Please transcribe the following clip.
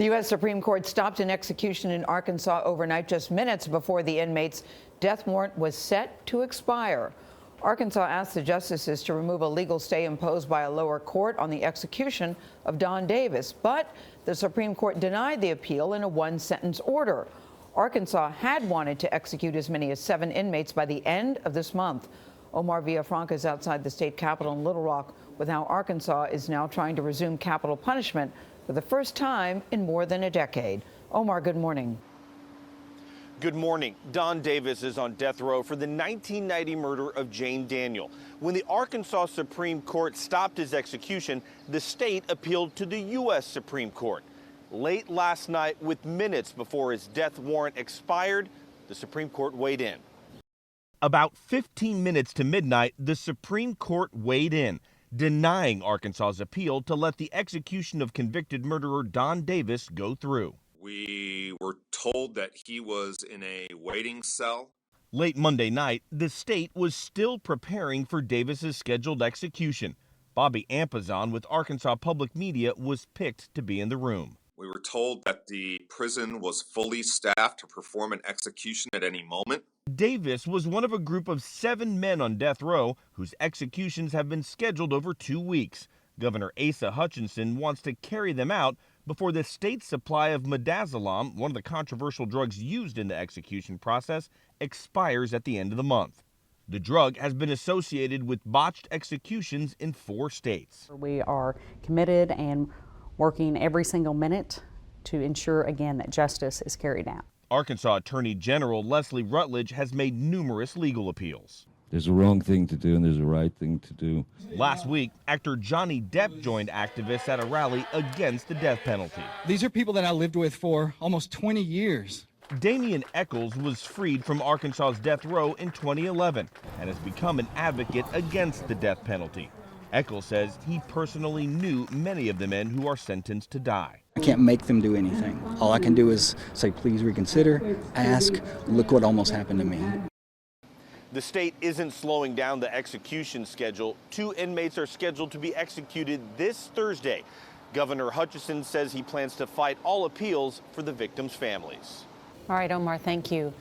The U.S. Supreme Court stopped an execution in Arkansas overnight just minutes before the inmate's death warrant was set to expire. Arkansas asked the justices to remove a legal stay imposed by a lower court on the execution of Don Davis, but the Supreme Court denied the appeal in a one-sentence order. Arkansas had wanted to execute as many as 7 inmates by the end of this month. Omar Villafranca is outside the state capitol in Little Rock with how Arkansas is now trying to resume capital punishment for the first time in more than a decade. Omar, good morning. Good morning. Don Davis is on death row for the 1990 murder of Jane Daniel. When the Arkansas Supreme Court stopped his execution, the state appealed to the U.S. Supreme Court. Late last night, with minutes before his death warrant expired, the Supreme Court weighed in. About 15 minutes to midnight, the Supreme Court weighed in, denying Arkansas's appeal to let the execution of convicted murderer Don Davis go through. We were told that he was in a waiting cell. Late Monday night, the state was still preparing for Davis's scheduled execution. Bobby Ampazon with Arkansas Public Media was picked to be in the room. We were told that the prison was fully staffed to perform an execution at any moment. Davis was one of a group of 7 men on death row whose executions have been scheduled over 2 weeks. Governor Asa Hutchinson wants to carry them out before the state's supply of midazolam, one of the controversial drugs used in the execution process, expires at the end of the month. The drug has been associated with botched executions in 4 states. We are committed and working every single minute to ensure, again, that justice is carried out. Arkansas Attorney General Leslie Rutledge has made numerous legal appeals. There's a wrong thing to do and there's a right thing to do. Last week, actor Johnny Depp joined activists at a rally against the death penalty. These are people that I lived with for almost 20 years. Damian Eccles was freed from Arkansas's death row in 2011 and has become an advocate against the death penalty. Eccles says he personally knew many of the men who are sentenced to die. I can't make them do anything. All I can do is say, please reconsider, ask, look what almost happened to me. The state isn't slowing down the execution schedule. 2 inmates are scheduled to be executed this Thursday. Governor Hutchinson says he plans to fight all appeals for the victims' families. All right, Omar, thank you.